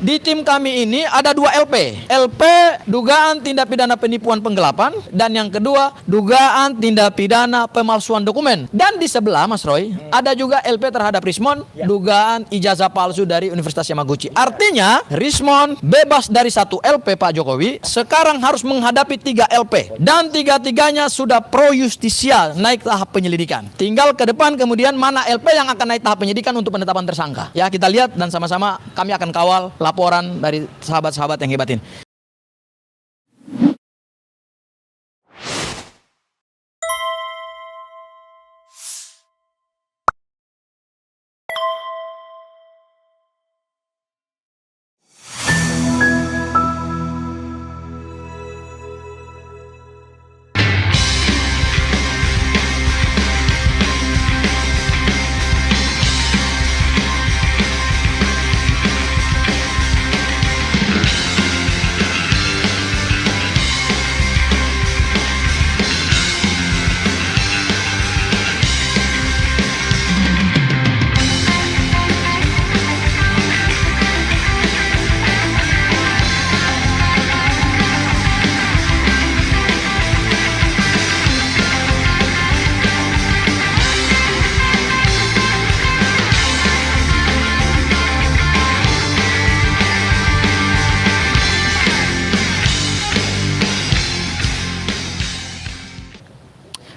Di tim kami ini ada 2 LP. LP dugaan tindak pidana penipuan penggelapan, dan yang kedua dugaan tindak pidana pemalsuan dokumen. Dan di sebelah Mas Roy ada juga LP terhadap Rismon dugaan ijazah palsu dari Universitas Yamaguchi. Artinya Rismon bebas dari 1 LP Pak Jokowi, sekarang harus menghadapi 3 LP, dan tiga-tiganya sudah pro justisia naik tahap penyelidikan. Tinggal ke depan kemudian mana LP yang akan naik tahap penyidikan untuk penetapan tersangka. Ya, kita lihat dan sama-sama kami akan kawal laporan dari sahabat-sahabat yang hebat ini.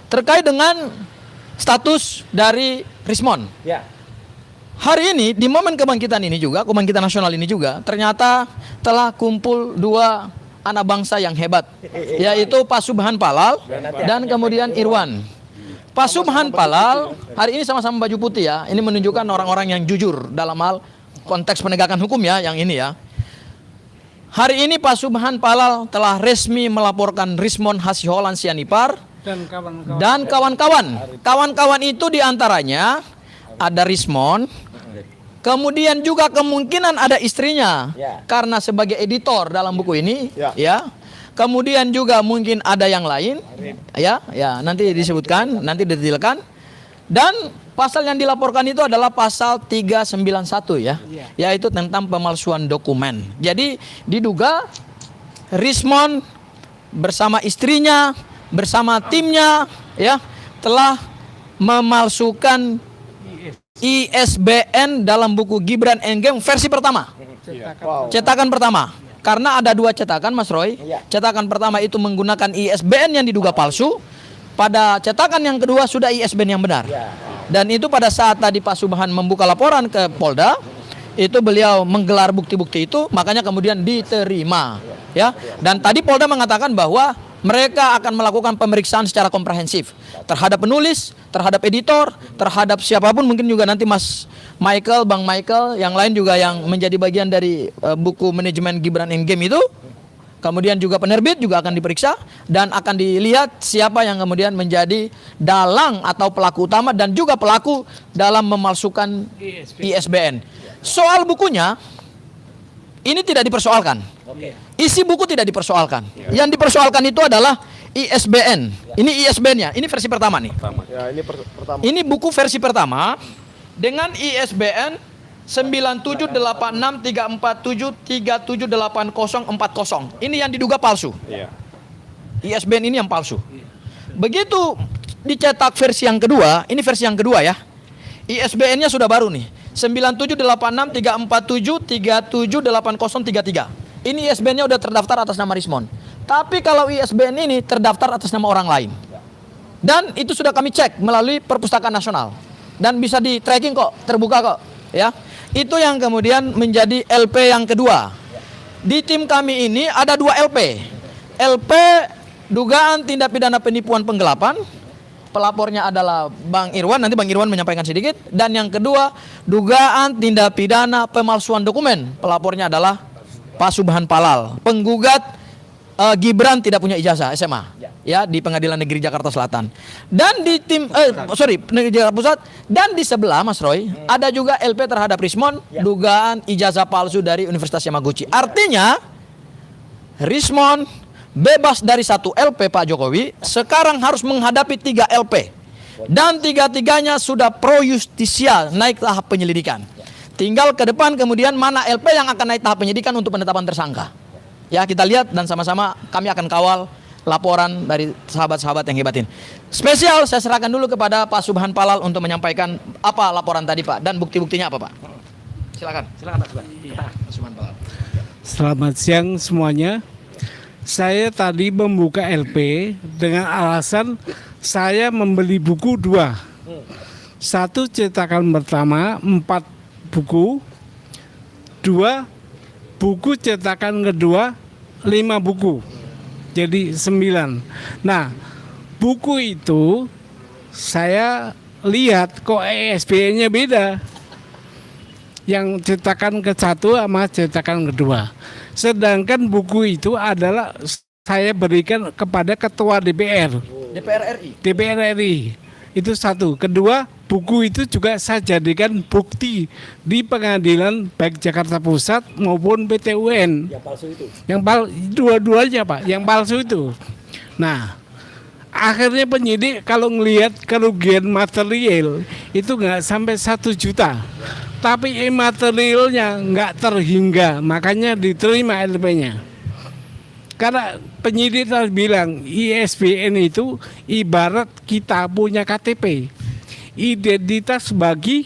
Terkait dengan status dari Rismon. Ya. Hari ini di momen kebangkitan ini juga, kebangkitan nasional ini juga, ternyata telah kumpul 2 anak bangsa yang hebat, yaitu Pak Subhan Palal dan kemudian Irwan. Pak Subhan Palal hari ini sama-sama baju putih ya. Ini menunjukkan orang-orang yang jujur dalam hal konteks penegakan hukum ya, yang ini ya. Hari ini Pak Subhan Palal telah resmi melaporkan Rismon Hasiholan Sianipar dan kawan-kawan. Kawan-kawan itu diantaranya ada Rismon, kemudian juga kemungkinan ada istrinya, karena sebagai editor dalam buku ini, ya. Kemudian juga mungkin ada yang lain, ya, nanti disebutkan, nanti didetailkan. Dan pasal yang dilaporkan itu adalah pasal 391 ya, yaitu tentang pemalsuan dokumen. Jadi diduga Rismon bersama istrinya, bersama timnya ya telah memalsukan ISBN dalam buku Gibran Endgame versi pertama. Cetakan pertama. Karena ada 2 cetakan Mas Roy. Cetakan pertama itu menggunakan ISBN yang diduga palsu. Pada cetakan yang kedua sudah ISBN yang benar. Dan itu pada saat tadi Pak Subhan membuka laporan ke Polda, itu beliau menggelar bukti-bukti itu, makanya kemudian diterima ya. Dan tadi Polda mengatakan bahwa mereka akan melakukan pemeriksaan secara komprehensif terhadap penulis, terhadap editor, terhadap siapapun, mungkin juga nanti Mas Michael, Bang Michael, yang lain juga yang menjadi bagian dari buku manajemen Gibran Endgame itu. Kemudian juga penerbit juga akan diperiksa dan akan dilihat siapa yang kemudian menjadi dalang atau pelaku utama dan juga pelaku dalam memalsukan ISBN. Soal bukunya ini tidak dipersoalkan. Isi buku tidak dipersoalkan. Yang dipersoalkan itu adalah ISBN. Ini ISBN-nya. Ini versi pertama nih. Ya, ini pertama. Ini buku versi pertama dengan ISBN 9786347378040. Ini yang diduga palsu. ISBN ini yang palsu. Begitu dicetak versi yang kedua, ini versi yang kedua ya. ISBN-nya sudah baru nih. 9786347378033. Ini ISBN-nya udah terdaftar atas nama Rismon. Tapi kalau ISBN ini terdaftar atas nama orang lain. Dan itu sudah kami cek melalui Perpustakaan Nasional. Dan bisa di tracking kok, terbuka kok, ya. Itu yang kemudian menjadi LP yang kedua. Di tim kami ini ada 2 LP. LP dugaan tindak pidana penipuan penggelapan. Pelapornya adalah Bang Irwan, nanti Bang Irwan menyampaikan sedikit. Dan yang kedua, dugaan tindak pidana pemalsuan dokumen. Pelapornya adalah Pak Subhan Palal, penggugat Gibran tidak punya ijazah SMA ya di Pengadilan Negeri Jakarta Selatan. Dan di tim Negeri Jakarta Pusat, dan di sebelah Mas Roy ada juga LP terhadap Rismon dugaan ijazah palsu dari Universitas Yamaguchi. Artinya Rismon bebas dari 1 LP Pak Jokowi, sekarang harus menghadapi 3 LP. Dan tiga-tiganya sudah pro justisia naik tahap penyelidikan. Tinggal ke depan kemudian mana LP yang akan naik tahap penyidikan untuk penetapan tersangka. Ya, kita lihat dan sama-sama kami akan kawal laporan dari sahabat-sahabat yang hebat ini. Spesial saya serahkan dulu kepada Pak Subhan Palal untuk menyampaikan apa laporan tadi Pak dan bukti-buktinya apa Pak. Silakan Pak Subhan. Pak Subhan Palal. Selamat siang semuanya. Saya tadi membuka LP dengan alasan saya membeli buku 2. Satu cetakan pertama 4 buku, 2 buku cetakan kedua 5 buku, jadi 9. Nah, buku itu saya lihat kok ISBN-nya beda. Yang cetakan ke-1 sama cetakan kedua. Sedangkan buku itu adalah saya berikan kepada Ketua DPR. DPR RI. Itu satu. Kedua, buku itu juga saya jadikan bukti di pengadilan baik Jakarta Pusat maupun PT UN. Yang palsu itu? Dua-duanya Pak, yang palsu itu. Nah, akhirnya penyidik kalau ngelihat kerugian material itu nggak sampai 1 juta. Tapi materialnya nggak terhingga, makanya diterima LP-nya. Karena penyidik tadi bilang ISBN itu ibarat kita punya KTP, identitas bagi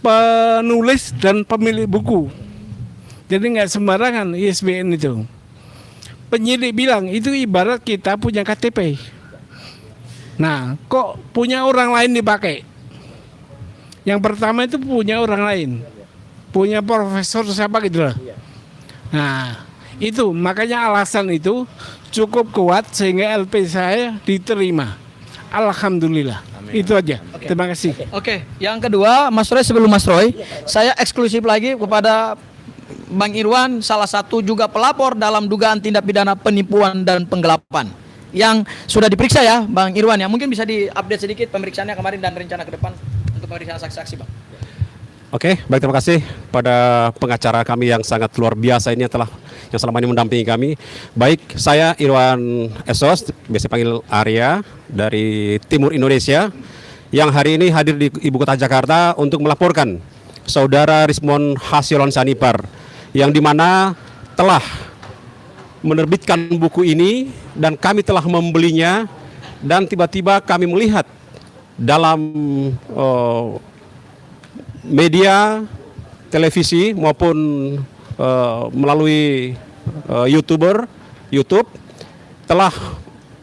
penulis dan pemilik buku. Jadi nggak sembarangan ISBN itu. Penyidik bilang itu ibarat kita punya KTP. Nah, kok punya orang lain dipakai? Yang pertama itu punya orang lain, punya profesor siapa gitu lah. Nah, itu makanya alasan itu cukup kuat sehingga LP saya diterima. Alhamdulillah. Amin. Itu aja. Oke. Terima kasih. Oke, yang kedua Mas Roy, sebelum Mas Roy, saya eksklusif lagi kepada Bang Irwan, salah satu juga pelapor dalam dugaan tindak pidana penipuan dan penggelapan yang sudah diperiksa ya Bang Irwan ya. Mungkin bisa diupdate sedikit pemeriksaannya kemarin dan rencana ke depan untuk pemeriksaan saksi-saksi Bang. Oke, baik, terima kasih pada pengacara kami yang sangat luar biasa ini yang selama ini mendampingi kami. Baik, saya Irwan Esos, biasa panggil Arya dari Timur Indonesia, yang hari ini hadir di Ibu Kota Jakarta untuk melaporkan Saudara Rismond Hasilon Sanipar, yang dimana telah menerbitkan buku ini dan kami telah membelinya, dan tiba-tiba kami melihat dalam media televisi maupun melalui YouTube telah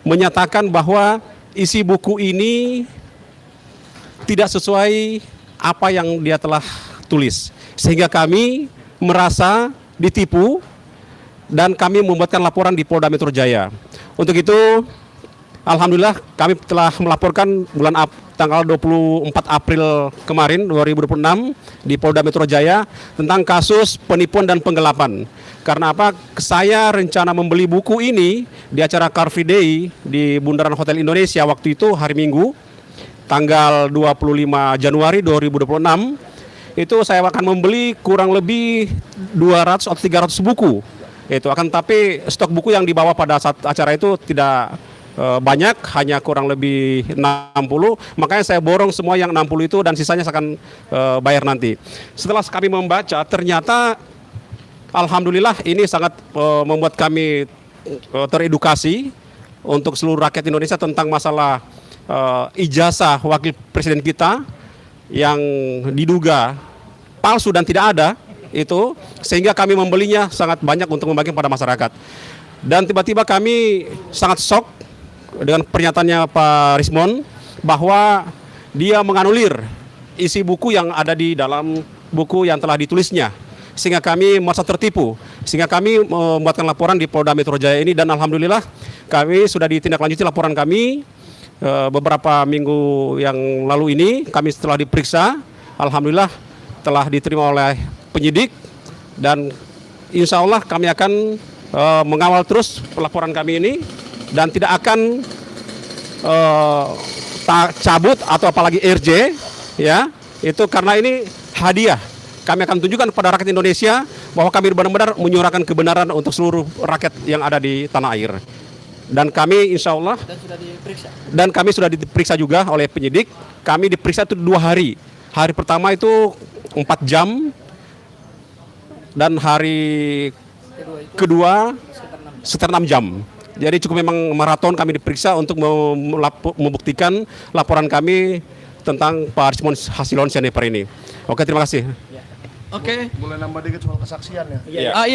menyatakan bahwa isi buku ini tidak sesuai apa yang dia telah tulis, sehingga kami merasa ditipu dan kami membuatkan laporan di Polda Metro Jaya. Untuk itu alhamdulillah kami telah melaporkan tanggal 24 April kemarin 2026 di Polda Metro Jaya tentang kasus penipuan dan penggelapan. Karena apa? Saya rencana membeli buku ini di acara Car Free Day di Bundaran Hotel Indonesia waktu itu hari Minggu tanggal 25 Januari 2026. Itu saya akan membeli kurang lebih 200 atau 300 buku. Itu akan, tapi stok buku yang dibawa pada saat acara itu tidak banyak, hanya kurang lebih 60, makanya saya borong semua yang 60 itu dan sisanya saya akan bayar nanti. Setelah kami membaca, ternyata alhamdulillah ini sangat membuat kami teredukasi untuk seluruh rakyat Indonesia tentang masalah ijazah wakil presiden kita yang diduga palsu dan tidak ada itu, sehingga kami membelinya sangat banyak untuk membagi pada masyarakat. Dan tiba-tiba kami sangat shock dengan pernyataannya Pak Rismond bahwa dia menganulir isi buku yang ada di dalam buku yang telah ditulisnya, sehingga kami merasa tertipu, sehingga kami membuatkan laporan di Polda Metro Jaya ini, dan alhamdulillah kami sudah ditindaklanjuti laporan kami beberapa minggu yang lalu ini. Kami setelah diperiksa, alhamdulillah telah diterima oleh penyidik, dan insya Allah kami akan mengawal terus pelaporan kami ini dan tidak akan cabut atau apalagi RJ ya, itu karena ini hadiah. Kami akan tunjukkan kepada rakyat Indonesia bahwa kami benar-benar menyuarakan kebenaran untuk seluruh rakyat yang ada di tanah air. Dan kami insya Allah kami sudah diperiksa juga oleh penyidik. Kami diperiksa itu 2 hari. Hari pertama itu 4 jam, dan hari kedua sekitar 6 jam. Jadi cukup memang maraton kami diperiksa untuk membuktikan laporan kami tentang Pak Arismon Hasilon Sianipar ini. Oke, terima kasih. Oke. Boleh nambah dikit soal kesaksian ya? Iya.